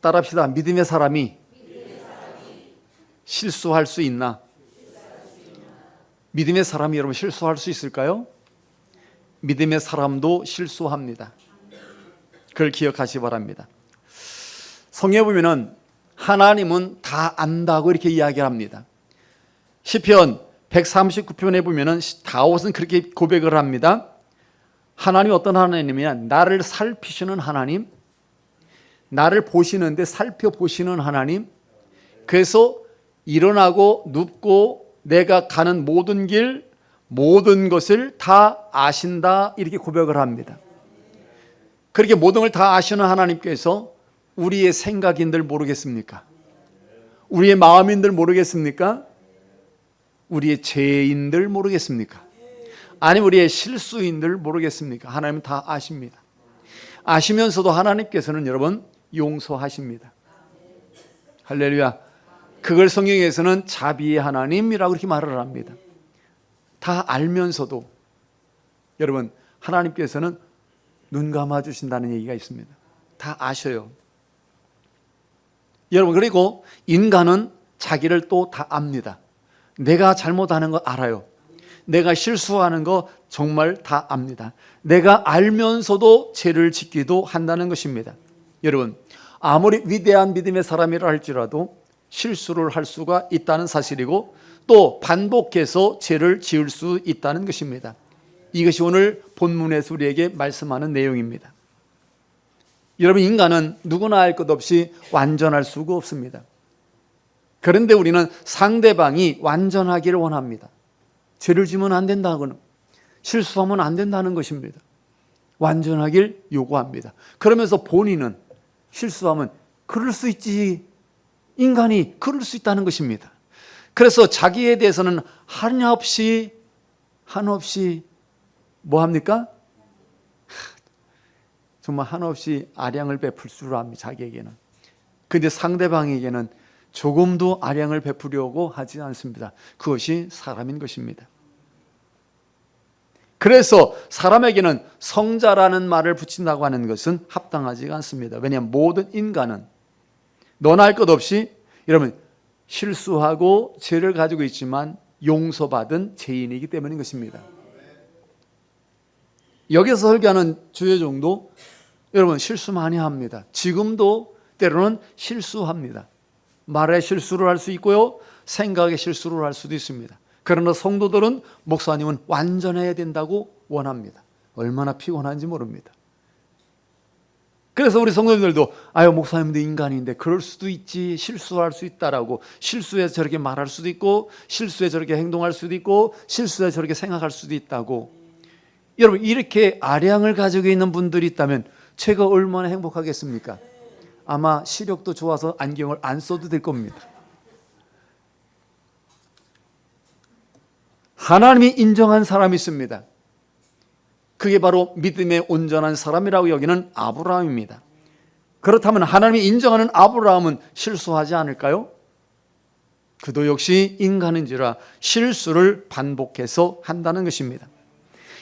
따라합시다. 믿음의 사람이 실수할 수 있나? 믿음의 사람이 여러분 실수할 수 있을까요? 믿음의 사람도 실수합니다. 그걸 기억하시기 바랍니다. 성경에 보면은 하나님은 다 안다고 이렇게 이야기합니다. 시편 139편에 보면은 다윗은 그렇게 고백을 합니다. 하나님이 어떤 하나님이냐? 나를 살피시는 하나님, 나를 보시는데 살펴보시는 하나님. 그래서 일어나고 눕고 내가 가는 모든 길, 모든 것을 다 아신다 이렇게 고백을 합니다. 그렇게 모든 걸 다 아시는 하나님께서 우리의 생각인들 모르겠습니까? 우리의 마음인들 모르겠습니까? 우리의 죄인들 모르겠습니까? 아니면 우리의 실수인들 모르겠습니까? 하나님은 다 아십니다. 아시면서도 하나님께서는 여러분 용서하십니다. 할렐루야. 그걸 성경에서는 자비의 하나님이라고 이렇게 말을 합니다. 다 알면서도 여러분 하나님께서는 눈 감아 주신다는 얘기가 있습니다. 다 아셔요. 여러분 그리고 인간은 자기를 또 다 압니다. 내가 잘못하는 거 알아요. 내가 실수하는 거 정말 다 압니다. 내가 알면서도 죄를 짓기도 한다는 것입니다. 여러분 아무리 위대한 믿음의 사람이라 할지라도 실수를 할 수가 있다는 사실이고 또 반복해서 죄를 지을 수 있다는 것입니다. 이것이 오늘 본문에서 우리에게 말씀하는 내용입니다. 여러분 인간은 누구나 알 것 없이 완전할 수가 없습니다. 그런데 우리는 상대방이 완전하기를 원합니다. 죄를 지면 안 된다고는, 실수하면 안 된다는 것입니다. 완전하길 요구합니다. 그러면서 본인은 실수하면 그럴 수 있지, 인간이 그럴 수 있다는 것입니다. 그래서 자기에 대해서는 한없이 뭐 합니까? 정말 한없이 아량을 베풀 줄 압니다. 자기에게는. 그런데 상대방에게는 조금도 아량을 베푸려고 하지 않습니다. 그것이 사람인 것입니다. 그래서 사람에게는 성자라는 말을 붙인다고 하는 것은 합당하지가 않습니다. 왜냐하면 모든 인간은 너나 할 것 없이 여러분 실수하고 죄를 가지고 있지만 용서받은 죄인이기 때문인 것입니다. 여기서 설교하는 주여종도 여러분 실수 많이 합니다. 지금도 때로는 실수합니다. 말에 실수를 할 수 있고요, 생각에 실수를 할 수도 있습니다. 그러나 성도들은 목사님은 완전해야 된다고 원합니다. 얼마나 피곤한지 모릅니다. 그래서 우리 성도님들도 아유 목사님도 인간인데 그럴 수도 있지, 실수할 수 있다라고, 실수에 저렇게 말할 수도 있고 실수에 저렇게 행동할 수도 있고 실수에 저렇게 생각할 수도 있다고. 여러분 이렇게 아량을 가지고 있는 분들이 있다면 제가 얼마나 행복하겠습니까? 아마 시력도 좋아서 안경을 안 써도 될 겁니다. 하나님이 인정한 사람이 있습니다. 그게 바로 믿음의 온전한 사람이라고 여기는 아브라함입니다. 그렇다면 하나님이 인정하는 아브라함은 실수하지 않을까요? 그도 역시 인간인지라 실수를 반복해서 한다는 것입니다.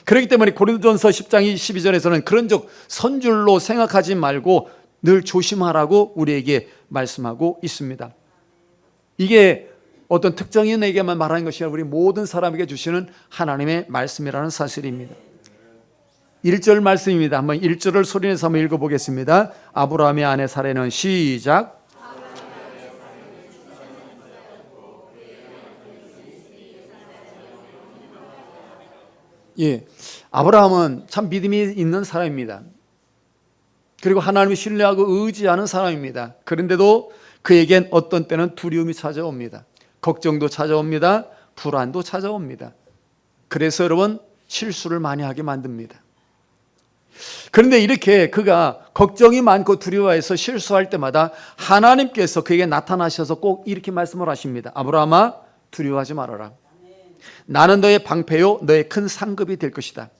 그렇기 때문에 고린도전서 10장 12절에서는 그런 적 선줄로 생각하지 말고 늘 조심하라고 우리에게 말씀하고 있습니다. 이게 어떤 특정인에게만 말하는 것이 아니라 우리 모든 사람에게 주시는 하나님의 말씀이라는 사실입니다. 1절 말씀입니다. 한번 1절을 소리내서 한번 읽어보겠습니다. 아브라함의 아내 사레는 시작. 예, 아브라함은 참 믿음이 있는 사람입니다. 그리고 하나님을 신뢰하고 의지하는 사람입니다. 그런데도 그에겐 어떤 때는 두려움이 찾아옵니다. 걱정도 찾아옵니다. 불안도 찾아옵니다. 그래서 여러분 실수를 많이 하게 만듭니다. 그런데 이렇게 그가 걱정이 많고 두려워해서 실수할 때마다 하나님께서 그에게 나타나셔서 꼭 이렇게 말씀을 하십니다. 아브라함아 두려워하지 말아라. 나는 너의 방패요 너의 큰 상급이 될 것이다.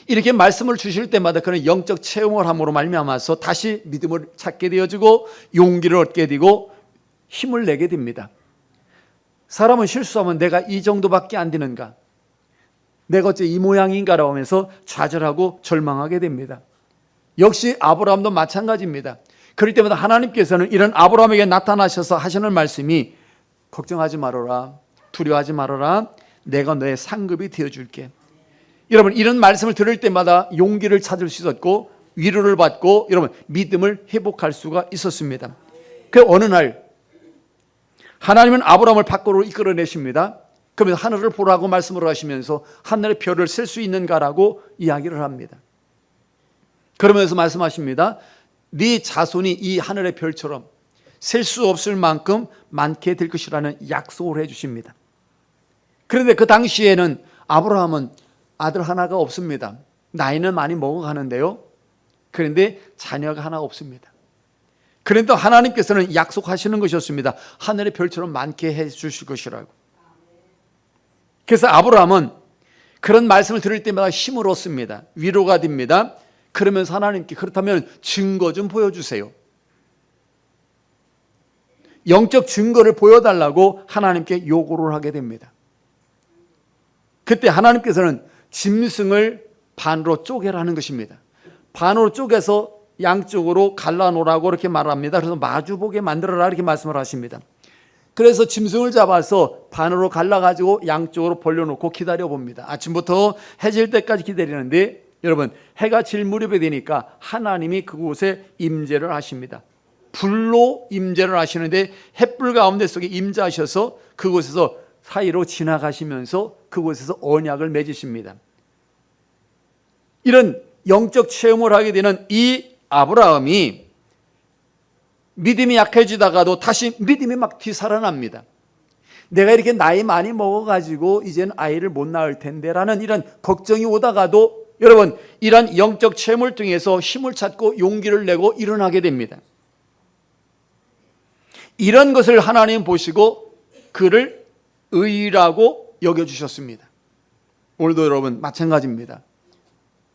이렇게 말씀을 주실 때마다 그는 영적 체험을 함으로 말미암아서 다시 믿음을 찾게 되어지고 용기를 얻게 되고 힘을 내게 됩니다. 사람은 실수하면 내가 이 정도밖에 안 되는가, 내가 어째 이 모양인가라고 하면서 좌절하고 절망하게 됩니다. 역시 아브라함도 마찬가지입니다. 그럴 때마다 하나님께서는 이런 아브라함에게 나타나셔서 하시는 말씀이 걱정하지 말아라, 두려워하지 말아라, 내가 너의 상급이 되어줄게. 여러분, 이런 말씀을 들을 때마다 용기를 찾을 수 있었고 위로를 받고 여러분 믿음을 회복할 수가 있었습니다. 그 어느 날 하나님은 아브라함을 밖으로 이끌어내십니다. 그러면서 하늘을 보라고 말씀을 하시면서 하늘의 별을 셀 수 있는가라고 이야기를 합니다. 그러면서 말씀하십니다. 네 자손이 이 하늘의 별처럼 셀 수 없을 만큼 많게 될 것이라는 약속을 해 주십니다. 그런데 그 당시에는 아브라함은 아들 하나가 없습니다. 나이는 많이 먹어가는데요. 그런데 자녀가 하나 없습니다. 그런데 하나님께서는 약속하시는 것이었습니다. 하늘의 별처럼 많게 해 주실 것이라고. 그래서 아브라함은 그런 말씀을 들을 때마다 힘을 얻습니다. 위로가 됩니다. 그러면서 하나님께 그렇다면 증거 좀 보여주세요. 영적 증거를 보여달라고 하나님께 요구를 하게 됩니다. 그때 하나님께서는 짐승을 반으로 쪼개라는 것입니다. 반으로 쪼개서 양쪽으로 갈라놓으라고 이렇게 말합니다. 그래서 마주보게 만들어라 이렇게 말씀을 하십니다. 그래서 짐승을 잡아서 반으로 갈라가지고 양쪽으로 벌려놓고 기다려봅니다. 아침부터 해 질 때까지 기다리는데 여러분 해가 질 무렵이 되니까 하나님이 그곳에 임재를 하십니다. 불로 임재를 하시는데 햇불 가운데 속에 임재하셔서 그곳에서 사이로 지나가시면서 그곳에서 언약을 맺으십니다. 이런 영적 체험을 하게 되는 이 아브라함이 믿음이 약해지다가도 다시 믿음이 막 뒤살아납니다. 내가 이렇게 나이 많이 먹어가지고 이제는 아이를 못 낳을 텐데 라는 이런 걱정이 오다가도 여러분 이런 영적 체험을 통해서 힘을 찾고 용기를 내고 일어나게 됩니다. 이런 것을 하나님 보시고 그를 의라고 여겨주셨습니다. 오늘도 여러분 마찬가지입니다.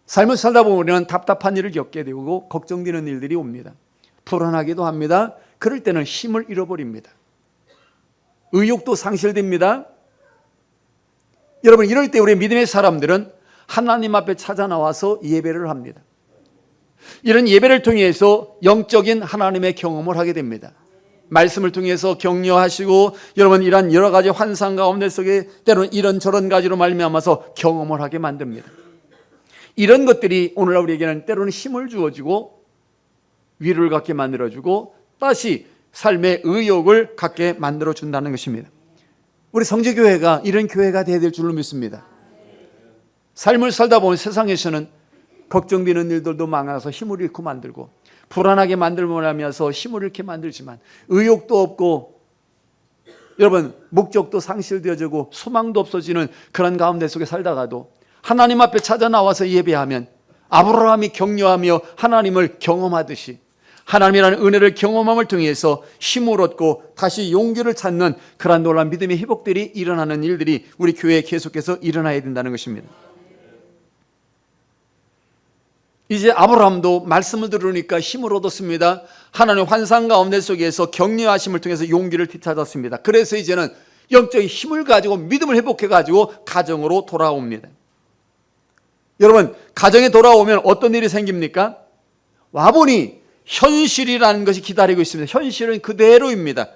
삶을 살다 보면 답답한 일을 겪게 되고 걱정되는 일들이 옵니다. 불안하기도 합니다. 그럴 때는 힘을 잃어버립니다. 의욕도 상실됩니다. 여러분 이럴 때 우리 믿음의 사람들은 하나님 앞에 찾아 나와서 예배를 합니다. 이런 예배를 통해서 영적인 하나님의 경험을 하게 됩니다. 말씀을 통해서 격려하시고 여러분 이런 여러 가지 환상 가운데 속에 때로는 이런저런 가지로 말미암아서 경험을 하게 만듭니다. 이런 것들이 오늘날 우리에게는 때로는 힘을 주어주고 위로를 갖게 만들어주고 다시 삶의 의욕을 갖게 만들어준다는 것입니다. 우리 성지교회가 이런 교회가 되어야 될 줄로 믿습니다. 삶을 살다 보면 세상에서는 걱정되는 일들도 많아서 힘을 잃고 만들고 불안하게 만들고 하면서 힘을 잃게 만들지만 의욕도 없고 여러분 목적도 상실되어지고 소망도 없어지는 그런 가운데 속에 살다가도 하나님 앞에 찾아 나와서 예배하면 아브라함이 격려하며 하나님을 경험하듯이 하나님이라는 은혜를 경험함을 통해서 힘을 얻고 다시 용기를 찾는 그러한 놀라운 믿음의 회복들이 일어나는 일들이 우리 교회에 계속해서 일어나야 된다는 것입니다. 이제 아브라함도 말씀을 들으니까 힘을 얻었습니다. 하나님의 환상 가운데 속에서 격려하심을 통해서 용기를 되찾았습니다. 그래서 이제는 영적인 힘을 가지고 믿음을 회복해가지고 가정으로 돌아옵니다. 여러분 가정에 돌아오면 어떤 일이 생깁니까? 와보니 현실이라는 것이 기다리고 있습니다. 현실은 그대로입니다.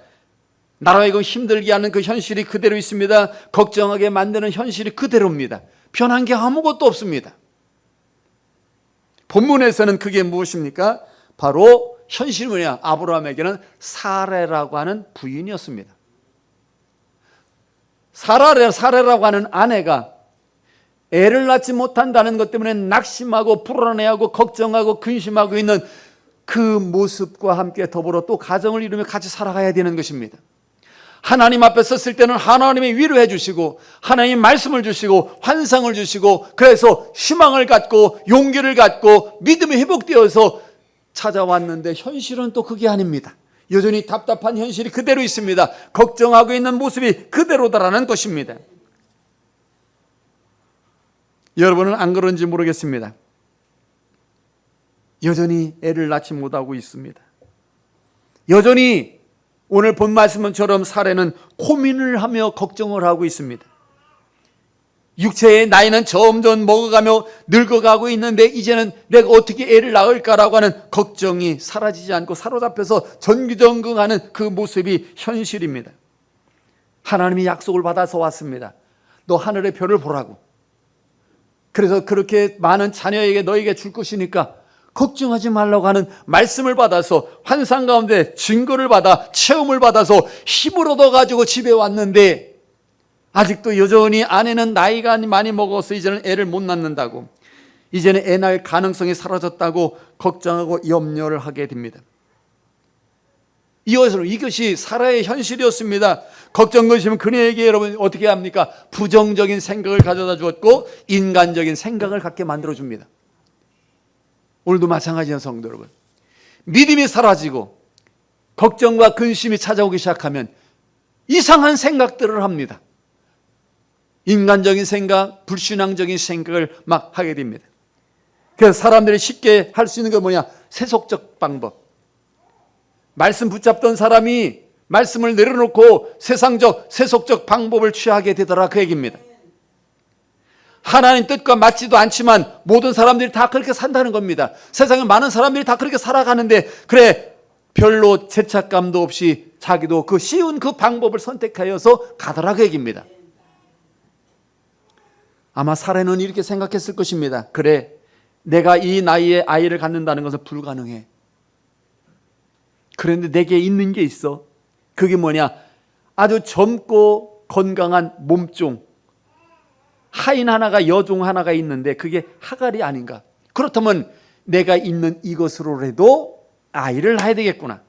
나라에게 힘들게 하는 그 현실이 그대로 있습니다. 걱정하게 만드는 현실이 그대로입니다. 변한 게 아무것도 없습니다. 본문에서는 그게 무엇입니까? 바로 현실이 뭐냐? 아브라함에게는 사레라고 하는 부인이었습니다. 사레라고 하는 아내가 애를 낳지 못한다는 것 때문에 낙심하고 불안해하고 걱정하고 근심하고 있는 그 모습과 함께 더불어 또 가정을 이루며 같이 살아가야 되는 것입니다. 하나님 앞에 섰을 때는 하나님이 위로해 주시고 하나님 말씀을 주시고 환상을 주시고 그래서 희망을 갖고 용기를 갖고 믿음이 회복되어서 찾아왔는데 현실은 또 그게 아닙니다. 여전히 답답한 현실이 그대로 있습니다. 걱정하고 있는 모습이 그대로다라는 것입니다. 여러분은 안 그런지 모르겠습니다. 여전히 애를 낳지 못하고 있습니다. 여전히 오늘 본 말씀처럼 사례는 고민을 하며 걱정을 하고 있습니다. 육체의 나이는 점점 먹어가며 늙어가고 있는데 이제는 내가 어떻게 애를 낳을까라고 하는 걱정이 사라지지 않고 사로잡혀서 전기전긍하는 그 모습이 현실입니다. 하나님이 약속을 받아서 왔습니다. 너 하늘의 별을 보라고. 그래서 그렇게 많은 자녀에게 너에게 줄 것이니까 걱정하지 말라고 하는 말씀을 받아서 환상 가운데 증거를 받아 체험을 받아서 힘을 얻어가지고 집에 왔는데 아직도 여전히 아내는 나이가 많이 먹어서 이제는 애를 못 낳는다고, 이제는 애 낳을 가능성이 사라졌다고 걱정하고 염려를 하게 됩니다. 이것이 사라의 현실이었습니다. 걱정 것이면 그녀에게 여러분 어떻게 합니까? 부정적인 생각을 가져다 주었고 인간적인 생각을 갖게 만들어 줍니다. 오늘도 마찬가지예요, 성도 여러분. 믿음이 사라지고 걱정과 근심이 찾아오기 시작하면 이상한 생각들을 합니다. 인간적인 생각, 불신앙적인 생각을 막 하게 됩니다. 그래서 사람들이 쉽게 할 수 있는 게 뭐냐? 세속적 방법. 말씀 붙잡던 사람이 말씀을 내려놓고 세속적 방법을 취하게 되더라, 그 얘기입니다. 하나님 뜻과 맞지도 않지만 모든 사람들이 다 그렇게 산다는 겁니다. 세상에 많은 사람들이 다 그렇게 살아가는데 그래 별로 죄책감도 없이 자기도 그 쉬운 그 방법을 선택하여서 가더라, 그 얘기입니다. 아마 사례는 이렇게 생각했을 것입니다. 그래, 내가 이 나이에 아이를 갖는다는 것은 불가능해. 그런데 내게 있는 게 있어. 그게 뭐냐? 아주 젊고 건강한 몸종, 하인 하나가 여종 하나가 있는데 그게 하갈이 아닌가? 그렇다면 내가 있는 이것으로라도 아이를 낳아야 되겠구나.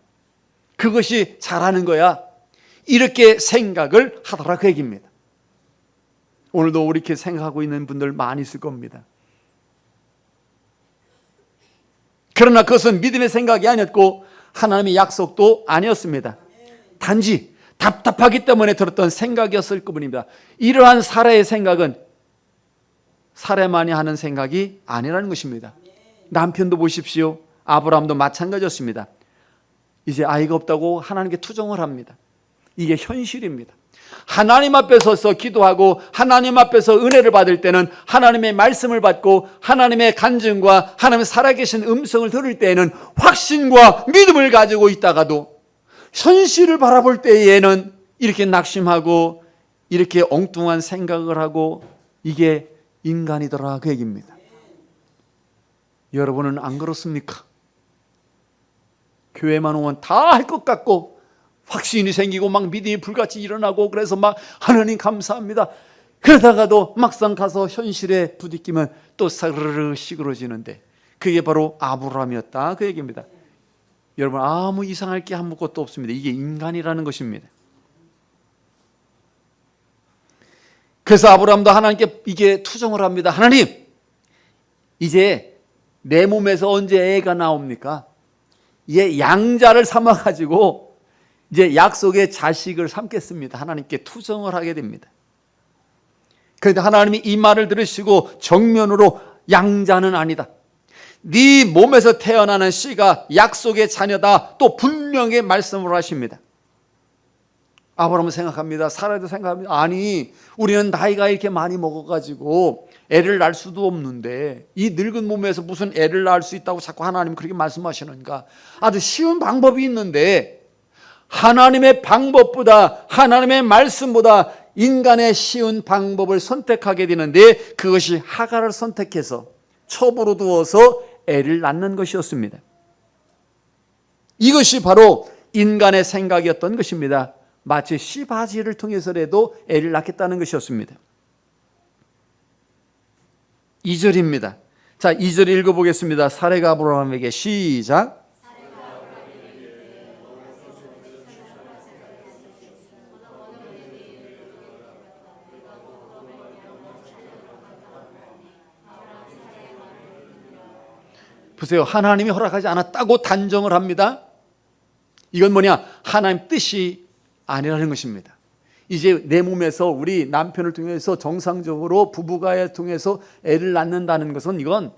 그것이 잘하는 거야. 이렇게 생각을 하더라, 그 얘기입니다. 오늘도 이렇게 생각하고 있는 분들 많이 있을 겁니다. 그러나 그것은 믿음의 생각이 아니었고 하나님의 약속도 아니었습니다. 단지 답답하기 때문에 들었던 생각이었을 뿐입니다. 이러한 사라의 생각은 사라만이 하는 생각이 아니라는 것입니다. 남편도 보십시오. 아브라함도 마찬가지였습니다. 이제 아이가 없다고 하나님께 투정을 합니다. 이게 현실입니다. 하나님 앞에 서서 기도하고 하나님 앞에서 은혜를 받을 때는 하나님의 말씀을 받고 하나님의 간증과 하나님의 살아계신 음성을 들을 때에는 확신과 믿음을 가지고 있다가도 현실을 바라볼 때에는 이렇게 낙심하고 이렇게 엉뚱한 생각을 하고 이게 인간이더라, 그 얘기입니다. 여러분은 안 그렇습니까? 교회만 오면 다 할 것 같고 확신이 생기고 막 믿음이 불같이 일어나고 그래서 막 하나님 감사합니다. 그러다가도 막상 가서 현실에 부딪히면 또 사르르 시끄러지는데 그게 바로 아브라함이었다, 그 얘기입니다. 여러분, 아무 이상할 게 아무것도 없습니다. 이게 인간이라는 것입니다. 그래서 아브라함도 하나님께 이게 투정을 합니다. 하나님, 이제 내 몸에서 언제 애가 나옵니까? 이제 양자를 삼아가지고 이제 약속의 자식을 삼겠습니다. 하나님께 투정을 하게 됩니다. 그런데 하나님이 이 말을 들으시고 정면으로 양자는 아니다. 네 몸에서 태어나는 씨가 약속의 자녀다. 또 분명히 말씀을 하십니다. 아브라함은 생각합니다. 사라도 생각합니다. 아니, 우리는 나이가 이렇게 많이 먹어가지고 애를 낳을 수도 없는데 이 늙은 몸에서 무슨 애를 낳을 수 있다고 자꾸 하나님 그렇게 말씀하시는가? 아주 쉬운 방법이 있는데 하나님의 방법보다 하나님의 말씀보다 인간의 쉬운 방법을 선택하게 되는데 그것이 하갈을 선택해서 첩으로 두어서 애를 낳는 것이었습니다. 이것이 바로 인간의 생각이었던 것입니다. 마치 씨바지를 통해서라도 애를 낳겠다는 것이었습니다. 2절입니다. 자, 2절 읽어보겠습니다. 사레가 아브라함에게 시작. 보세요. 하나님이 허락하지 않았다고 단정을 합니다. 이건 뭐냐? 하나님 뜻이 아니라는 것입니다. 이제 내 몸에서 우리 남편을 통해서 정상적으로 부부가 통해서 애를 낳는다는 것은 이건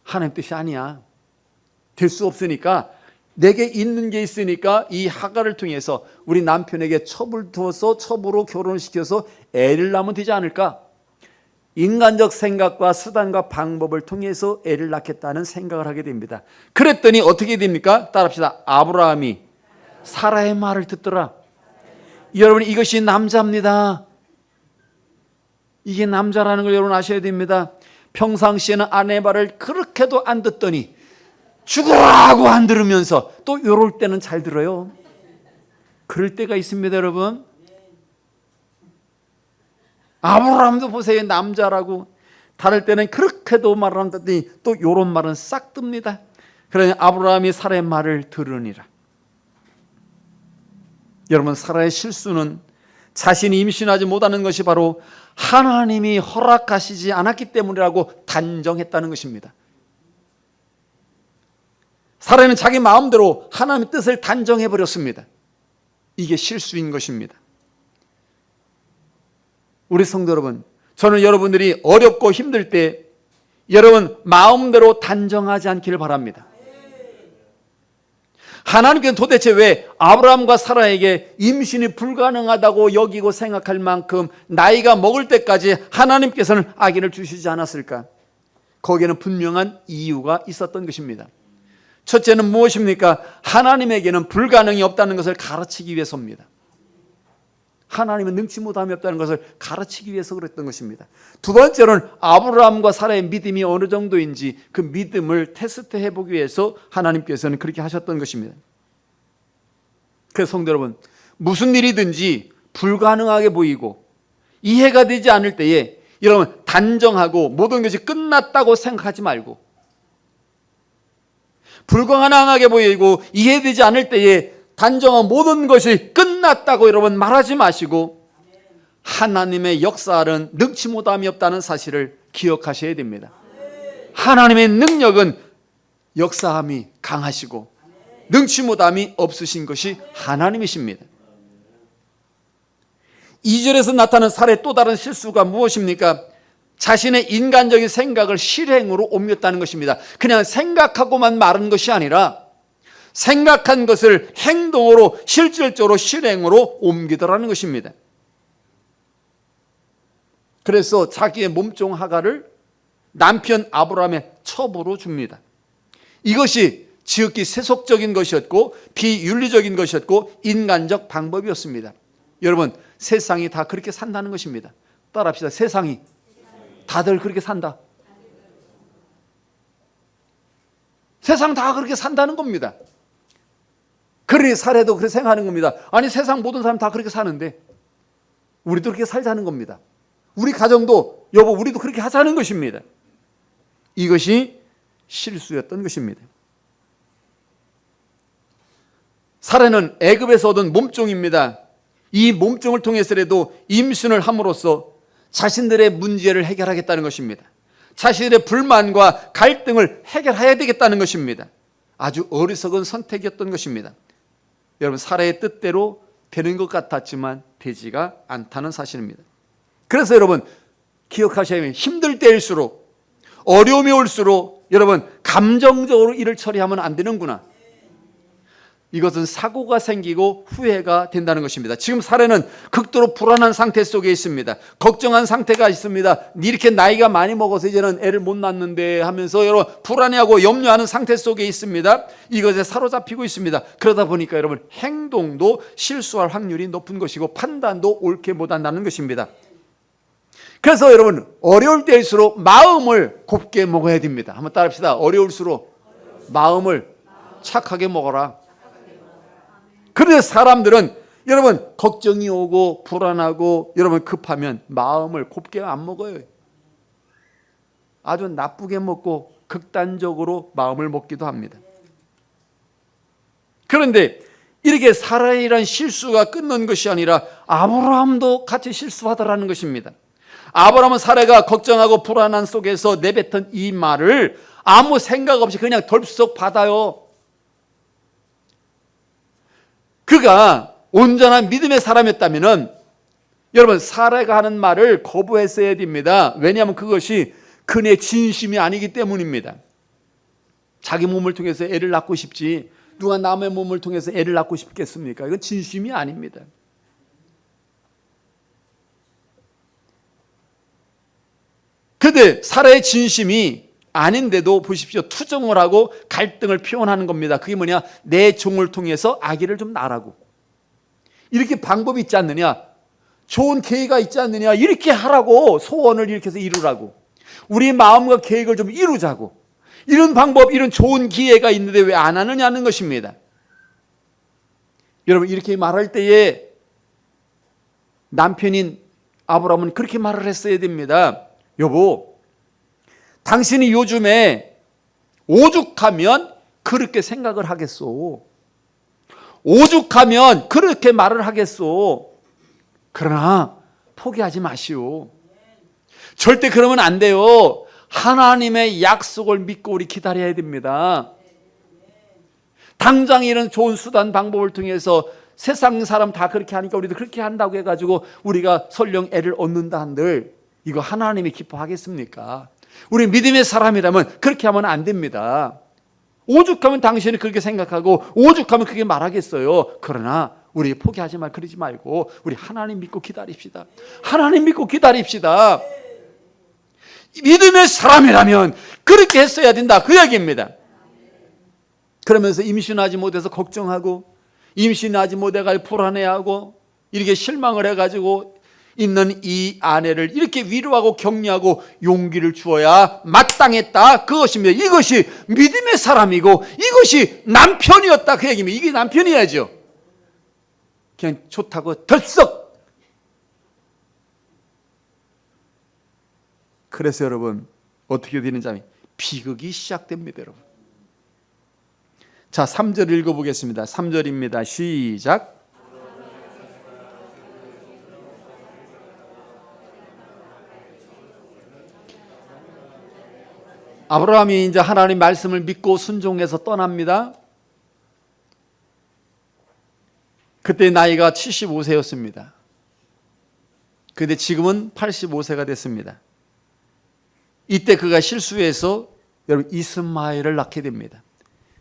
하나님 뜻이 아니야. 될 수 없으니까 내게 있는 게 있으니까 이 하갈을 통해서 우리 남편에게 첩을 두어서 첩으로 결혼을 시켜서 애를 낳으면 되지 않을까? 인간적 생각과 수단과 방법을 통해서 애를 낳겠다는 생각을 하게 됩니다. 그랬더니 어떻게 됩니까? 따라합시다. 아브라함이 사라의 말을 듣더라. 여러분, 이것이 남자입니다. 이게 남자라는 걸 여러분 아셔야 됩니다. 평상시에는 아내 말을 그렇게도 안 듣더니 죽으라고 안 들으면서 또 이럴 때는 잘 들어요. 그럴 때가 있습니다, 여러분. 아브라함도 보세요, 남자라고. 다를 때는 그렇게도 말을 안 듣더니 또 이런 말은 싹 듭니다. 그러니 아브라함이 사라의 말을 들으니라. 여러분, 사라의 실수는 자신이 임신하지 못하는 것이 바로 하나님이 허락하시지 않았기 때문이라고 단정했다는 것입니다. 사라는 자기 마음대로 하나님의 뜻을 단정해버렸습니다. 이게 실수인 것입니다. 우리 성도 여러분, 저는 여러분들이 어렵고 힘들 때 여러분 마음대로 단정하지 않기를 바랍니다. 하나님께서는 도대체 왜 아브라함과 사라에게 임신이 불가능하다고 여기고 생각할 만큼 나이가 먹을 때까지 하나님께서는 아기를 주시지 않았을까? 거기에는 분명한 이유가 있었던 것입니다. 첫째는 무엇입니까? 하나님에게는 불가능이 없다는 것을 가르치기 위해서입니다. 하나님은 능치 못함이 없다는 것을 가르치기 위해서 그랬던 것입니다. 두 번째로는 아브라함과 사라의 믿음이 어느 정도인지 그 믿음을 테스트해 보기 위해서 하나님께서는 그렇게 하셨던 것입니다. 그래서 성도 여러분, 무슨 일이든지 불가능하게 보이고 이해가 되지 않을 때에 여러분 단정하고 모든 것이 끝났다고 생각하지 말고, 불가능하게 보이고 이해되지 않을 때에 단정한 모든 것이 끝났다고 여러분 말하지 마시고 하나님의 역사는 능치 못함이 없다는 사실을 기억하셔야 됩니다. 하나님의 능력은 역사함이 강하시고 능치 못함이 없으신 것이 하나님이십니다. 2절에서 나타나는 사례의 또 다른 실수가 무엇입니까? 자신의 인간적인 생각을 실행으로 옮겼다는 것입니다. 그냥 생각하고만 마른 것이 아니라 생각한 것을 행동으로 실질적으로 실행으로 옮기더라는 것입니다. 그래서 자기의 몸종 하가를 남편 아브라함의 첩으로 줍니다. 이것이 지극히 세속적인 것이었고 비윤리적인 것이었고 인간적 방법이었습니다. 여러분, 세상이 다 그렇게 산다는 것입니다. 따라합시다. 세상이 다들 그렇게 산다. 세상 다 그렇게 산다는 겁니다. 그러니 사례도 그렇게 생각하는 겁니다. 아니, 세상 모든 사람 다 그렇게 사는데 우리도 그렇게 살자는 겁니다. 우리 가정도 여보 우리도 그렇게 하자는 것입니다. 이것이 실수였던 것입니다. 사례는 애굽에서 얻은 몸종입니다. 이 몸종을 통해서라도 임신을 함으로써 자신들의 문제를 해결하겠다는 것입니다. 자신들의 불만과 갈등을 해결해야 되겠다는 것입니다. 아주 어리석은 선택이었던 것입니다. 여러분, 사례의 뜻대로 되는 것 같았지만 되지가 않다는 사실입니다. 그래서 여러분 기억하셔야 합니다. 힘들 때일수록, 어려움이 올수록 여러분 감정적으로 일을 처리하면 안 되는구나. 이것은 사고가 생기고 후회가 된다는 것입니다. 지금 사례는 극도로 불안한 상태 속에 있습니다. 걱정한 상태가 있습니다. 이렇게 나이가 많이 먹어서 이제는 애를 못 낳는데 하면서 여러분 불안해하고 염려하는 상태 속에 있습니다. 이것에 사로잡히고 있습니다. 그러다 보니까 여러분 행동도 실수할 확률이 높은 것이고 판단도 옳게 못한다는 것입니다. 그래서 여러분 어려울 때일수록 마음을 곱게 먹어야 됩니다. 한번 따라합시다. 어려울수록 마음을 착하게 먹어라. 그런데 사람들은 여러분 걱정이 오고 불안하고 여러분 급하면 마음을 곱게 안 먹어요. 아주 나쁘게 먹고 극단적으로 마음을 먹기도 합니다. 그런데 이렇게 사라이란 실수가 끝난 것이 아니라 아브라함도 같이 실수하더라는 것입니다. 아브라함은 사라가 걱정하고 불안한 속에서 내뱉은 이 말을 아무 생각 없이 그냥 덜썩 받아요. 그가 온전한 믿음의 사람이었다면 여러분 사라가 하는 말을 거부했어야 됩니다. 왜냐하면 그것이 그의 진심이 아니기 때문입니다. 자기 몸을 통해서 애를 낳고 싶지 누가 남의 몸을 통해서 애를 낳고 싶겠습니까? 이건 진심이 아닙니다. 그런데 사라의 진심이 아닌데도 보십시오. 투정을 하고 갈등을 표현하는 겁니다. 그게 뭐냐? 내 종을 통해서 아기를 좀 낳으라고. 이렇게 방법이 있지 않느냐? 좋은 계획이 있지 않느냐? 이렇게 하라고, 소원을 이렇게 해서 이루라고. 우리 마음과 계획을 좀 이루자고. 이런 방법, 이런 좋은 기회가 있는데 왜 안 하느냐는 것입니다. 여러분, 이렇게 말할 때에 남편인 아브라함은 그렇게 말을 했어야 됩니다. 여보, 당신이 요즘에 오죽하면 그렇게 생각을 하겠소. 오죽하면 그렇게 말을 하겠소. 그러나 포기하지 마시오. 절대 그러면 안 돼요. 하나님의 약속을 믿고 우리 기다려야 됩니다. 당장 이런 좋은 수단 방법을 통해서 세상 사람 다 그렇게 하니까 우리도 그렇게 한다고 해가지고 우리가 설령 애를 얻는다 한들 이거 하나님이 기뻐하겠습니까? 우리 믿음의 사람이라면 그렇게 하면 안 됩니다. 오죽하면 당신이 그렇게 생각하고 오죽하면 그렇게 말하겠어요. 그러나 우리 포기하지 말, 그러지 말고 우리 하나님 믿고 기다립시다. 하나님 믿고 기다립시다. 믿음의 사람이라면 그렇게 했어야 된다, 그 이야기입니다. 그러면서 임신하지 못해서 걱정하고 임신하지 못해가 불안해하고 이렇게 실망을 해가지고 있는 이 아내를 이렇게 위로하고 격려하고 용기를 주어야 마땅했다, 그것입니다. 이것이 믿음의 사람이고 이것이 남편이었다, 그 얘기입니다. 이게 남편이야죠. 그냥 좋다고 덜썩. 그래서 여러분 어떻게 되는지 아면 비극이 시작됩니다, 여러분. 자, 3절 읽어보겠습니다. 3절입니다. 시작. 아브라함이 이제 하나님 말씀을 믿고 순종해서 떠납니다. 그때 나이가 75세였습니다. 그런데 지금은 85세가 됐습니다. 이때 그가 실수해서 여러분 이스마엘을 낳게 됩니다.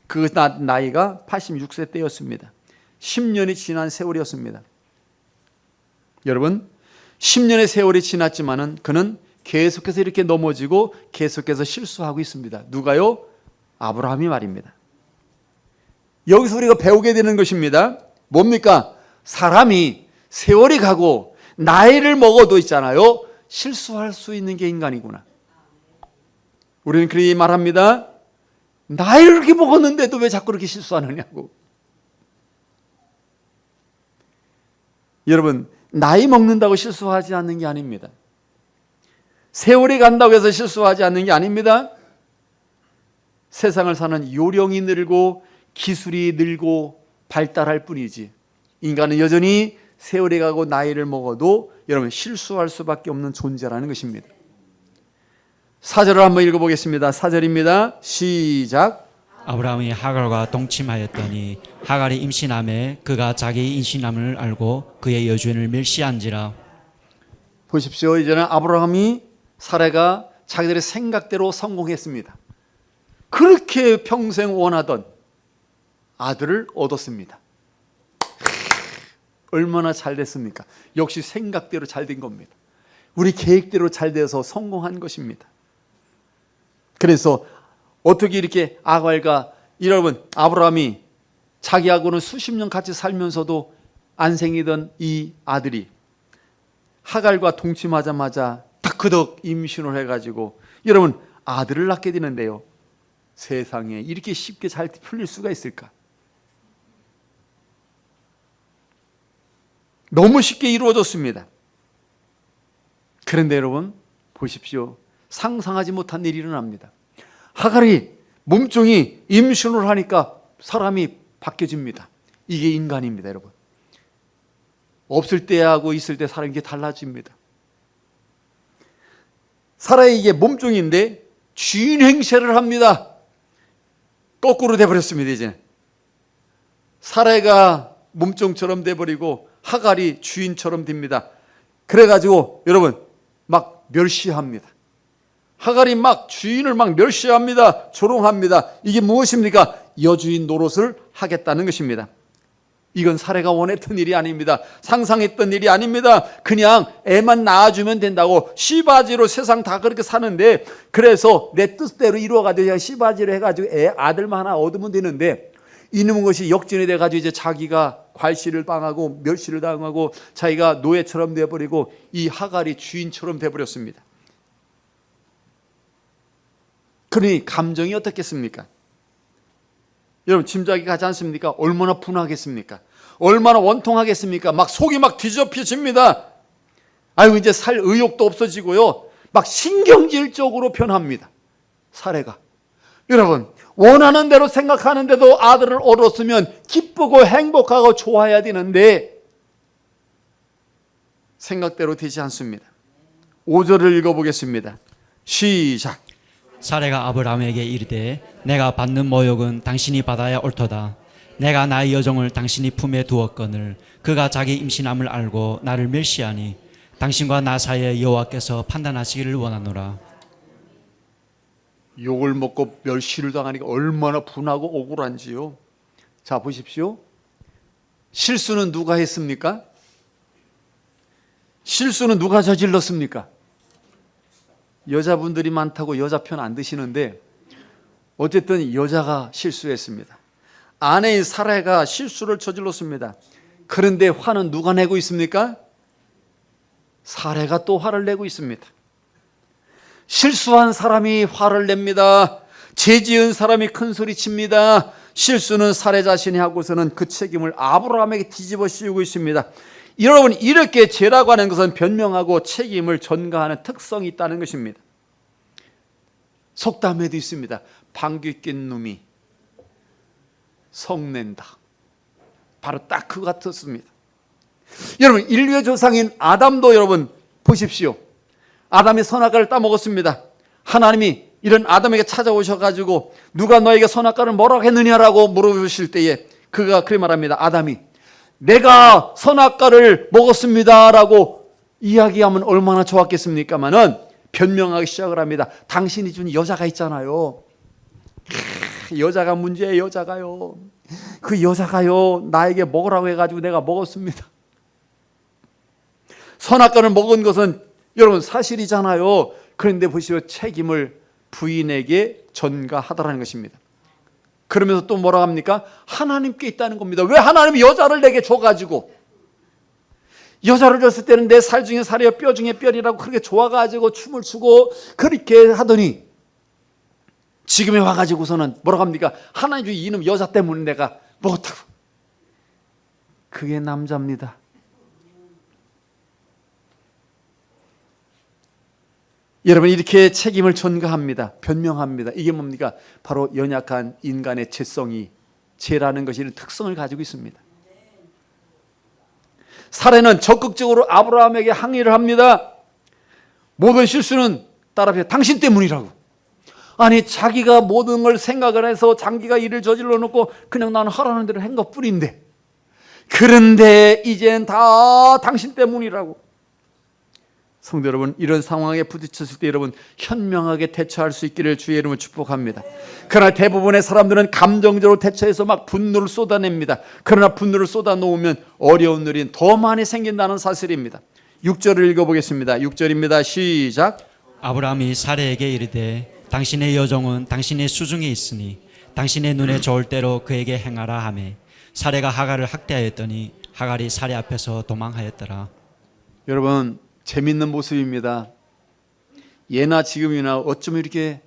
그 나이가 86세 때였습니다. 10년이 지난 세월이었습니다. 여러분 10년의 세월이 지났지만은 그는 계속해서 이렇게 넘어지고 계속해서 실수하고 있습니다. 누가요? 아브라함이 말입니다. 여기서 우리가 배우게 되는 것입니다. 뭡니까? 사람이 세월이 가고 나이를 먹어도 있잖아요, 실수할 수 있는 게 인간이구나. 우리는 그렇게 말합니다. 나이를 그렇게 먹었는데도 왜 자꾸 그렇게 실수하느냐고. 여러분, 나이 먹는다고 실수하지 않는 게 아닙니다. 세월이 간다고 해서 실수하지 않는 게 아닙니다. 세상을 사는 요령이 늘고 기술이 늘고 발달할 뿐이지 인간은 여전히 세월이 가고 나이를 먹어도 여러분 실수할 수밖에 없는 존재라는 것입니다. 4절을 한번 읽어보겠습니다. 4절입니다. 시작. 아브라함이 하갈과 동침하였더니 하갈이 임신함에 그가 자기 임신함을 알고 그의 여주인을 멸시한지라. 보십시오. 이제는 아브라함이 사례가 자기들의 생각대로 성공했습니다. 그렇게 평생 원하던 아들을 얻었습니다. 얼마나 잘 됐습니까? 역시 생각대로 잘 된 겁니다. 우리 계획대로 잘 돼서 성공한 것입니다. 그래서 어떻게 이렇게 아갈과 여러분 아브라함이 자기하고는 수십 년 같이 살면서도 안 생기던 이 아들이 하갈과 동침하자마자 다크덕 임신을 해가지고 여러분 아들을 낳게 되는데요. 세상에 이렇게 쉽게 잘 풀릴 수가 있을까? 너무 쉽게 이루어졌습니다. 그런데 여러분 보십시오. 상상하지 못한 일이 일어납니다. 하갈이 몸종이 임신을 하니까 사람이 바뀌어집니다. 이게 인간입니다, 여러분. 없을 때하고 있을 때 사람이 이게 달라집니다. 사라의 이게 몸종인데 주인 행세를 합니다. 거꾸로 돼버렸습니다. 이제 사라가 몸종처럼 돼버리고 하갈이 주인처럼 됩니다. 그래가지고 여러분 막 멸시합니다. 하갈이 막 주인을 막 멸시합니다. 조롱합니다. 이게 무엇입니까? 여주인 노릇을 하겠다는 것입니다. 이건 사례가 원했던 일이 아닙니다. 상상했던 일이 아닙니다. 그냥 애만 낳아주면 된다고 씨바지로 세상 다 그렇게 사는데, 그래서 내 뜻대로 이루어가지고 씨바지로 해가지고 아들만 하나 얻으면 되는데, 이놈의 것이 역전이 돼가지고 이제 자기가 괄시를 당하고 멸시를 당하고 자기가 노예처럼 돼버리고 이 하갈이 주인처럼 돼버렸습니다. 그러니 감정이 어떻겠습니까? 여러분 짐작이 가지 않습니까? 얼마나 분하겠습니까? 얼마나 원통하겠습니까? 막 속이 막 뒤집혀집니다. 아유, 이제 살 의욕도 없어지고요. 막 신경질적으로 변합니다. 사례가. 여러분, 원하는 대로 생각하는데도 아들을 얻었으면 기쁘고 행복하고 좋아야 되는데 생각대로 되지 않습니다. 5절을 읽어보겠습니다. 시작. 사레가 아브라함에게 이르되 내가 받는 모욕은 당신이 받아야 옳도다. 내가 나의 여종을 당신이 품에 두었거늘 그가 자기 임신함을 알고 나를 멸시하니 당신과 나 사이에 여호와께서 판단하시기를 원하노라. 욕을 먹고 멸시를 당하니까 얼마나 분하고 억울한지요. 자, 보십시오. 실수는 누가 했습니까? 실수는 누가 저질렀습니까? 여자분들이 많다고 여자 편 안 드시는데 어쨌든 여자가 실수했습니다. 아내인 사라가 실수를 저질렀습니다. 그런데 화는 누가 내고 있습니까? 사라가 또 화를 내고 있습니다. 실수한 사람이 화를 냅니다. 죄 지은 사람이 큰 소리 칩니다. 실수는 사라 자신이 하고서는 그 책임을 아브라함에게 뒤집어 씌우고 있습니다. 여러분, 이렇게 죄라고 하는 것은 변명하고 책임을 전가하는 특성이 있다는 것입니다. 속담에도 있습니다. 방귀 낀 놈이 성낸다. 바로 딱 그거 같았습니다. 여러분, 인류의 조상인 아담도 여러분 보십시오. 아담이 선악과를 따먹었습니다. 하나님이 이런 아담에게 찾아오셔가지고 누가 너에게 선악과를 뭐라고 했느냐라고 물어보실 때에 그가 그렇게 말합니다. 아담이 내가 선악과를 먹었습니다라고 이야기하면 얼마나 좋았겠습니까마는 변명하기 시작을 합니다. 당신이 준 여자가 있잖아요. 여자가 문제예요. 여자가요. 그 여자가요 나에게 먹으라고 해가지고 내가 먹었습니다. 선악과를 먹은 것은 여러분 사실이잖아요. 그런데 보시오, 책임을 부인에게 전가하더라는 것입니다. 그러면서 또 뭐라고 합니까? 하나님께 있다는 겁니다. 왜 하나님이 여자를 내게 줘가지고, 여자를 줬을 때는 내 살 중에 살이요 뼈 중에 뼈리라고 그렇게 좋아가지고 춤을 추고 그렇게 하더니 지금에 와가지고서는 뭐라고 합니까? 하나님 주 이놈 여자 때문에 내가 먹었다고. 그게 남자입니다. 여러분, 이렇게 책임을 전가합니다. 변명합니다. 이게 뭡니까? 바로 연약한 인간의 죄성이, 죄라는 것이 이런 특성을 가지고 있습니다. 사례는 적극적으로 아브라함에게 항의를 합니다. 모든 실수는 따라서 당신 때문이라고. 아니, 자기가 모든 걸 생각을 해서 자기가 일을 저질러 놓고 그냥 나는 하라는 대로 한 것뿐인데, 그런데 이젠 다 당신 때문이라고. 성도 여러분, 이런 상황에 부딪혔을 때 여러분 현명하게 대처할 수 있기를 주의 이름으로 축복합니다. 그러나 대부분의 사람들은 감정적으로 대처해서 막 분노를 쏟아냅니다. 그러나 분노를 쏟아놓으면 어려운 일이 더 많이 생긴다는 사실입니다. 6절을 읽어보겠습니다. 6절입니다. 시작. 아브라함이 사레에게 이르되 당신의 여종은 당신의 수중에 있으니 당신의 눈에 좋을 대로 그에게 행하라 하매 사레가 하갈을 학대하였더니 하갈이 사레 앞에서 도망하였더라. 여러분, 재밌는 모습입니다. 예나 지금이나 어쩌면 이렇게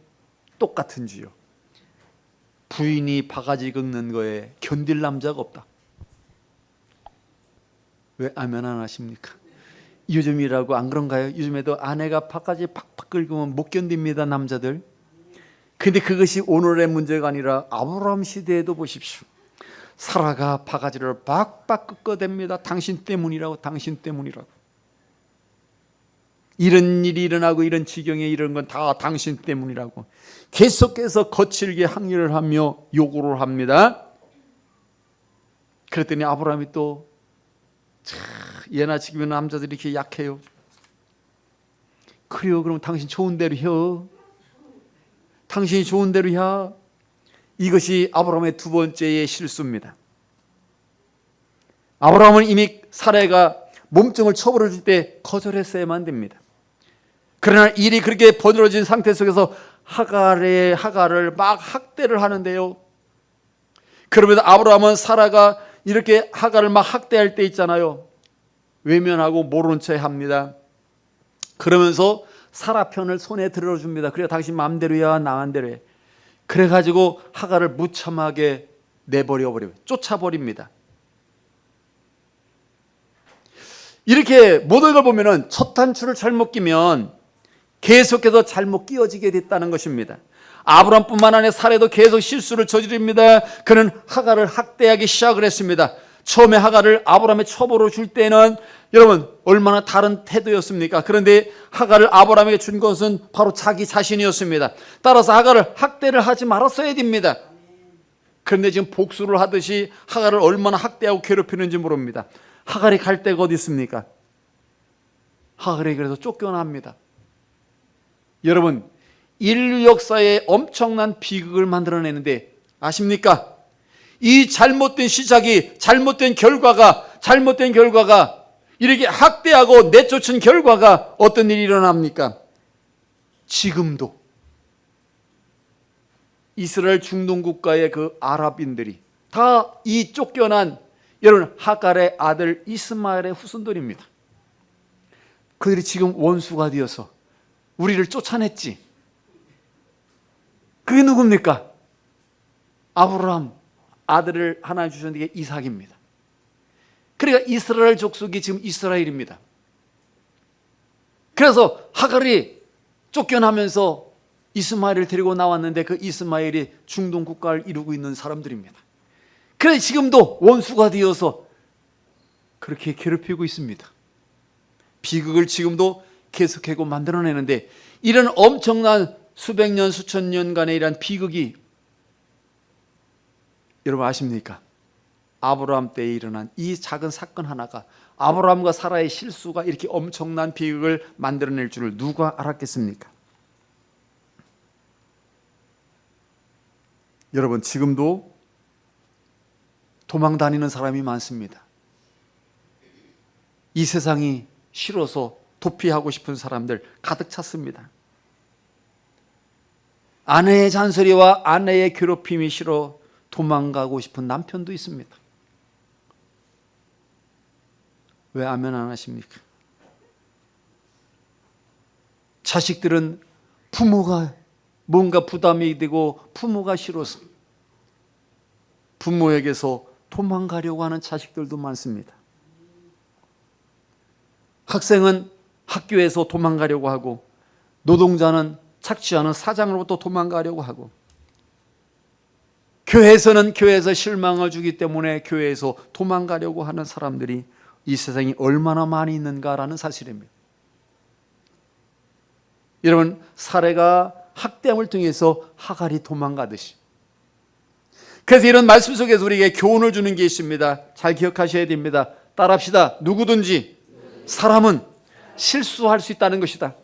똑같은지요. 부인이 바가지 긁는 거에 견딜 남자가 없다. 왜 아멘 안 하십니까? 요즘이라고 안 그런가요? 요즘에도 아내가 바가지 팍팍 긁으면 못 견딥니다, 남자들. 근데 그것이 오늘의 문제가 아니라 아브라함 시대에도 보십시오. 사라가 바가지를 팍팍 긁어댑니다. 당신 때문이라고, 당신 때문이라고. 이런 일이 일어나고 이런 지경에 이런 건 다 당신 때문이라고 계속해서 거칠게 항의를 하며 요구를 합니다. 그랬더니 아브라함이 또 예나 지금의 남자들이 이렇게 약해요. 그래요, 그럼 당신 좋은 대로 혀. 당신이 좋은 대로 혀. 이것이 아브라함의 두 번째의 실수입니다. 아브라함은 이미 사라가 몸종을 처벌해줄 때 거절했어야만 됩니다. 그러나 일이 그렇게 번들어진 상태 속에서 하갈을 막 학대를 하는데요. 그러면서 아브라함은 사라가 이렇게 하갈을 막 학대할 때 있잖아요. 외면하고 모른 체 합니다. 그러면서 사라 편을 손에 들어줍니다. 그래 당신 마음대로야 나 마음대로 해. 그래가지고 하갈을 무참하게 내버려버려요. 쫓아버립니다. 이렇게 모든 걸 보면은 첫 단추를 잘못 끼면 계속해서 잘못 끼워지게 됐다는 것입니다. 아브라함뿐만 아니라 사라도 계속 실수를 저지릅니다. 그는 하갈을 학대하기 시작을 했습니다. 처음에 하갈을 아브라함의 처보로 줄 때는 여러분 얼마나 다른 태도였습니까? 그런데 하갈을 아브라함에게 준 것은 바로 자기 자신이었습니다. 따라서 하갈을 학대를 하지 말았어야 됩니다. 그런데 지금 복수를 하듯이 하갈을 얼마나 학대하고 괴롭히는지 모릅니다. 하갈이 갈 데가 어디 있습니까? 하갈이 그래서 쫓겨납니다. 여러분 인류 역사에 엄청난 비극을 만들어내는데 아십니까? 이 잘못된 시작이 잘못된 결과가 이렇게 학대하고 내쫓은 결과가 어떤 일이 일어납니까? 지금도 이스라엘 중동 국가의 그 아랍인들이 다 이 쫓겨난 여러분 하갈의 아들 이스마엘의 후손들입니다. 그들이 지금 원수가 되어서 우리를 쫓아냈지. 그게 누굽니까? 아브라함 아들을 하나 주셨는데 이게 이삭입니다. 그러니까 이스라엘 족속이 지금 이스라엘입니다. 그래서 하갈이 쫓겨나면서 이스마엘을 데리고 나왔는데 그 이스마엘이 중동 국가를 이루고 있는 사람들입니다. 그래서 지금도 원수가 되어서 그렇게 괴롭히고 있습니다. 비극을 지금도 계속하고 만들어내는데 이런 엄청난 수백 년 수천 년간의 이런 비극이 여러분 아십니까? 아브라함 때에 일어난 이 작은 사건 하나가 아브라함과 사라의 실수가 이렇게 엄청난 비극을 만들어낼 줄을 누가 알았겠습니까? 여러분 지금도 도망 다니는 사람이 많습니다. 이 세상이 싫어서 도피하고 싶은 사람들 가득 찼습니다. 아내의 잔소리와 아내의 괴롭힘이 싫어 도망가고 싶은 남편도 있습니다. 왜 아멘 안 하십니까? 자식들은 부모가 뭔가 부담이 되고 부모가 싫어서 부모에게서 도망가려고 하는 자식들도 많습니다. 학생은 학교에서 도망가려고 하고 노동자는 착취하는 사장으로부터 도망가려고 하고 교회에서는 교회에서 실망을 주기 때문에 교회에서 도망가려고 하는 사람들이 이 세상에 얼마나 많이 있는가라는 사실입니다. 여러분 사례가 학대함을 통해서 하갈이 도망가듯이 그래서 이런 말씀 속에서 우리에게 교훈을 주는 게 있습니다. 잘 기억하셔야 됩니다. 따라합시다. 누구든지 사람은 실수할 수 있다는 것이다.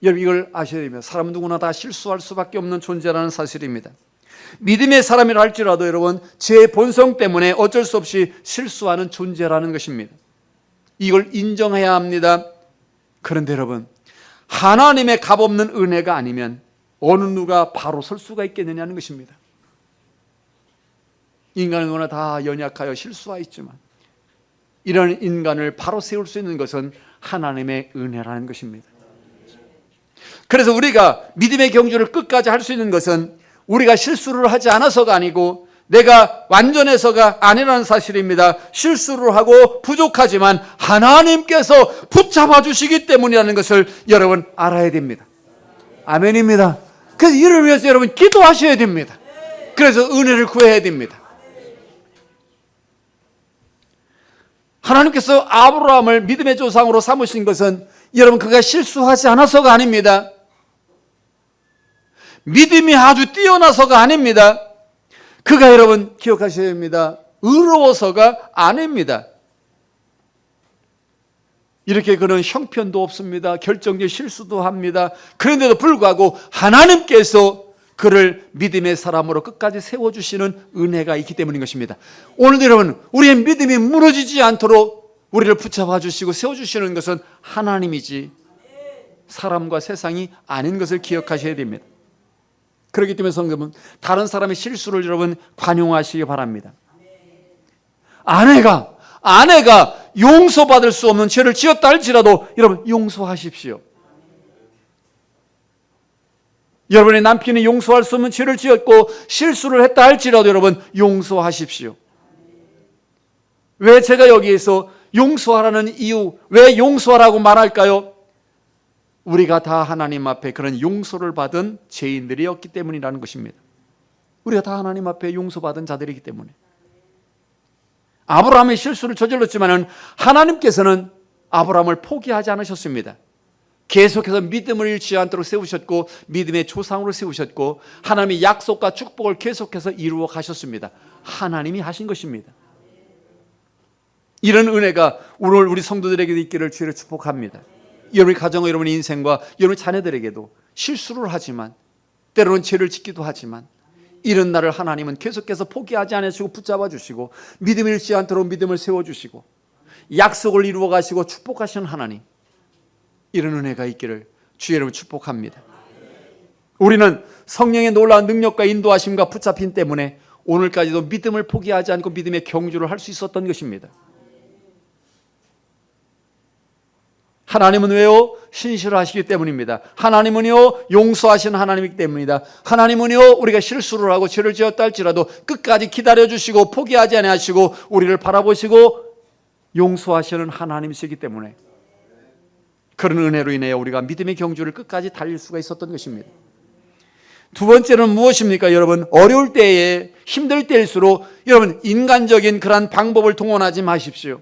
여러분 이걸 아셔야 됩니다. 사람은 누구나 다 실수할 수밖에 없는 존재라는 사실입니다. 믿음의 사람이라 할지라도 여러분 제 본성 때문에 어쩔 수 없이 실수하는 존재라는 것입니다. 이걸 인정해야 합니다. 그런데 여러분 하나님의 값없는 은혜가 아니면 어느 누가 바로 설 수가 있겠느냐는 것입니다. 인간은 누구나 다 연약하여 실수하였지만 이런 인간을 바로 세울 수 있는 것은 하나님의 은혜라는 것입니다. 그래서 우리가 믿음의 경주를 끝까지 할 수 있는 것은 우리가 실수를 하지 않아서가 아니고 내가 완전해서가 아니라는 사실입니다. 실수를 하고 부족하지만 하나님께서 붙잡아 주시기 때문이라는 것을 여러분 알아야 됩니다. 아멘입니다. 그래서 이를 위해서 여러분 기도하셔야 됩니다. 그래서 은혜를 구해야 됩니다. 하나님께서 아브라함을 믿음의 조상으로 삼으신 것은 여러분 그가 실수하지 않아서가 아닙니다. 믿음이 아주 뛰어나서가 아닙니다. 그가 여러분 기억하셔야 합니다. 의로워서가 아닙니다. 이렇게 그는 형편도 없습니다. 결정적 실수도 합니다. 그런데도 불구하고 하나님께서 그를 믿음의 사람으로 끝까지 세워주시는 은혜가 있기 때문인 것입니다. 오늘 여러분, 우리의 믿음이 무너지지 않도록 우리를 붙잡아 주시고 세워주시는 것은 하나님이지 사람과 세상이 아닌 것을 기억하셔야 됩니다. 그렇기 때문에 성도분, 다른 사람의 실수를 여러분 관용하시기 바랍니다. 아내가 용서받을 수 없는 죄를 지었다 할지라도 여러분 용서하십시오. 여러분의 남편이 용서할 수 없는 죄를 지었고 실수를 했다 할지라도 여러분 용서하십시오. 왜 제가 여기에서 용서하라는 이유, 왜 용서하라고 말할까요? 우리가 다 하나님 앞에 그런 용서를 받은 죄인들이었기 때문이라는 것입니다. 우리가 다 하나님 앞에 용서받은 자들이기 때문에. 아브라함의 실수를 저질렀지만 하나님께서는 아브라함을 포기하지 않으셨습니다. 계속해서 믿음을 잃지 않도록 세우셨고 믿음의 조상으로 세우셨고 하나님의 약속과 축복을 계속해서 이루어 가셨습니다. 하나님이 하신 것입니다. 이런 은혜가 오늘 우리 성도들에게도 있기를 주의를 축복합니다. 여러분의 가정과 여러분의 인생과 여러분의 자녀들에게도 실수를 하지만 때로는 죄를 짓기도 하지만 이런 날을 하나님은 계속해서 포기하지 않으시고 붙잡아 주시고 믿음을 잃지 않도록 믿음을 세워주시고 약속을 이루어 가시고 축복하시는 하나님, 이런 은혜가 있기를 주의 이름으로 축복합니다. 우리는 성령의 놀라운 능력과 인도하심과 붙잡힘 때문에 오늘까지도 믿음을 포기하지 않고 믿음의 경주를 할 수 있었던 것입니다. 하나님은 왜요? 신실하시기 때문입니다. 하나님은요 용서하시는 하나님이기 때문입니다. 하나님은요 우리가 실수를 하고 죄를 지었다 할지라도 끝까지 기다려주시고 포기하지 아니하시고 우리를 바라보시고 용서하시는 하나님이시기 때문에 그런 은혜로 인하여 우리가 믿음의 경주를 끝까지 달릴 수가 있었던 것입니다. 두 번째는 무엇입니까? 여러분, 어려울 때에 힘들 때일수록 여러분 인간적인 그런 방법을 동원하지 마십시오.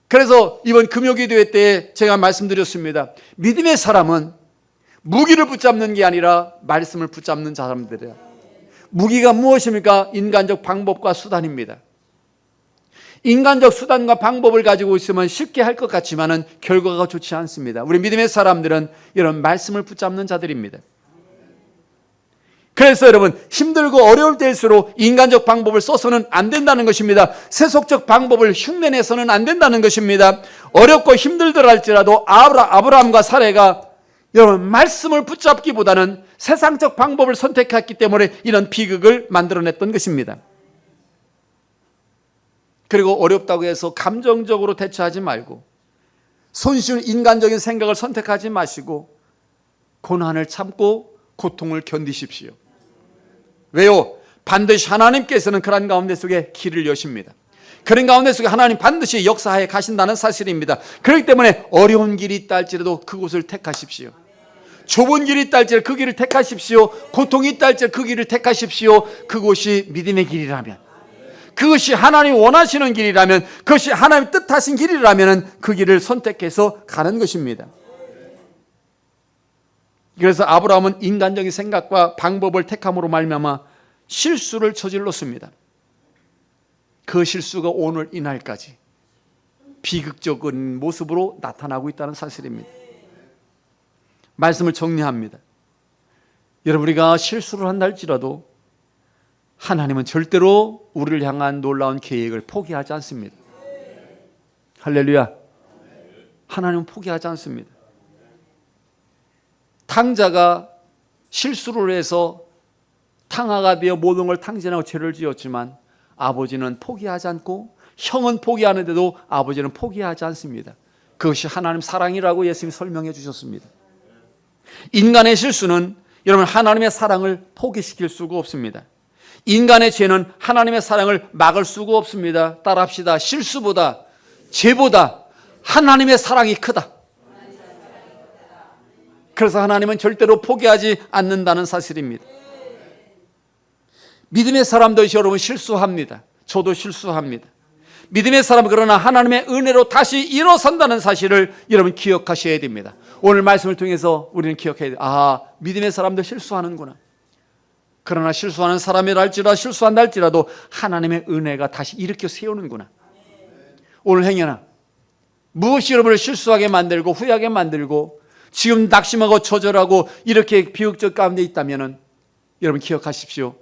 그래서 이번 금요기도회 때 제가 말씀드렸습니다. 믿음의 사람은 무기를 붙잡는 게 아니라 말씀을 붙잡는 사람들이에요. 무기가 무엇입니까? 인간적 방법과 수단입니다. 인간적 수단과 방법을 가지고 있으면 쉽게 할 것 같지만은 결과가 좋지 않습니다. 우리 믿음의 사람들은 이런 말씀을 붙잡는 자들입니다. 그래서 여러분 힘들고 어려울 때일수록 인간적 방법을 써서는 안 된다는 것입니다. 세속적 방법을 흉내내서는 안 된다는 것입니다. 어렵고 힘들더라 할지라도 아브라함과 사레가 여러분 말씀을 붙잡기보다는 세상적 방법을 선택했기 때문에 이런 비극을 만들어냈던 것입니다. 그리고 어렵다고 해서 감정적으로 대처하지 말고 손쉬운 인간적인 생각을 선택하지 마시고 고난을 참고 고통을 견디십시오. 왜요? 반드시 하나님께서는 그런 가운데 속에 길을 여십니다. 그런 가운데 속에 하나님 반드시 역사하여 가신다는 사실입니다. 그렇기 때문에 어려운 길이 있다 할지라도 그곳을 택하십시오. 좁은 길이 있다 할지라도 그 길을 택하십시오. 고통이 있다 할지라도 그 길을 택하십시오. 그곳이 믿음의 길이라면, 그것이 하나님이 원하시는 길이라면, 그것이 하나님 뜻하신 길이라면 그 길을 선택해서 가는 것입니다. 그래서 아브라함은 인간적인 생각과 방법을 택함으로 말미암아 실수를 저질렀습니다. 그 실수가 오늘 이날까지 비극적인 모습으로 나타나고 있다는 사실입니다. 말씀을 정리합니다. 여러분, 우리가 실수를 한다 할지라도 하나님은 절대로 우리를 향한 놀라운 계획을 포기하지 않습니다. 할렐루야. 하나님은 포기하지 않습니다. 탕자가 실수를 해서 탕화가 되어 모든 걸 탕진하고 죄를 지었지만 아버지는 포기하지 않고, 형은 포기하는데도 아버지는 포기하지 않습니다. 그것이 하나님 사랑이라고 예수님이 설명해 주셨습니다. 인간의 실수는 여러분 하나님의 사랑을 포기시킬 수가 없습니다. 인간의 죄는 하나님의 사랑을 막을 수가 없습니다. 따라합시다. 실수보다 죄보다 하나님의 사랑이 크다. 그래서 하나님은 절대로 포기하지 않는다는 사실입니다. 믿음의 사람도 여러분 실수합니다. 저도 실수합니다. 믿음의 사람은 그러나 하나님의 은혜로 다시 일어선다는 사실을 여러분 기억하셔야 됩니다. 오늘 말씀을 통해서 우리는 기억해야 돼요. 아, 믿음의 사람도 실수하는구나. 그러나 실수하는 사람이라 할지라도 실수한다 할지라도 하나님의 은혜가 다시 일으켜 세우는구나. 오늘 행여나 무엇이 여러분을 실수하게 만들고 후회하게 만들고 지금 낙심하고 좌절하고 이렇게 비극적 가운데 있다면 여러분 기억하십시오.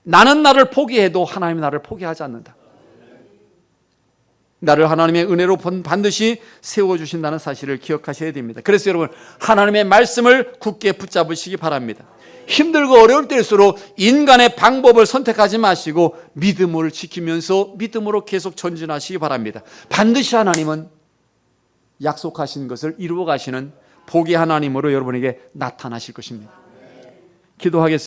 나는 나를 포기해도 하나님이 나를 포기하지 않는다. 나를 하나님의 은혜로 반드시 세워주신다는 사실을 기억하셔야 됩니다. 그래서 여러분 하나님의 말씀을 굳게 붙잡으시기 바랍니다. 힘들고 어려울 때일수록 인간의 방법을 선택하지 마시고 믿음을 지키면서 믿음으로 계속 전진하시기 바랍니다. 반드시 하나님은 약속하신 것을 이루어 가시는 복의 하나님으로 여러분에게 나타나실 것입니다. 기도하겠습니다.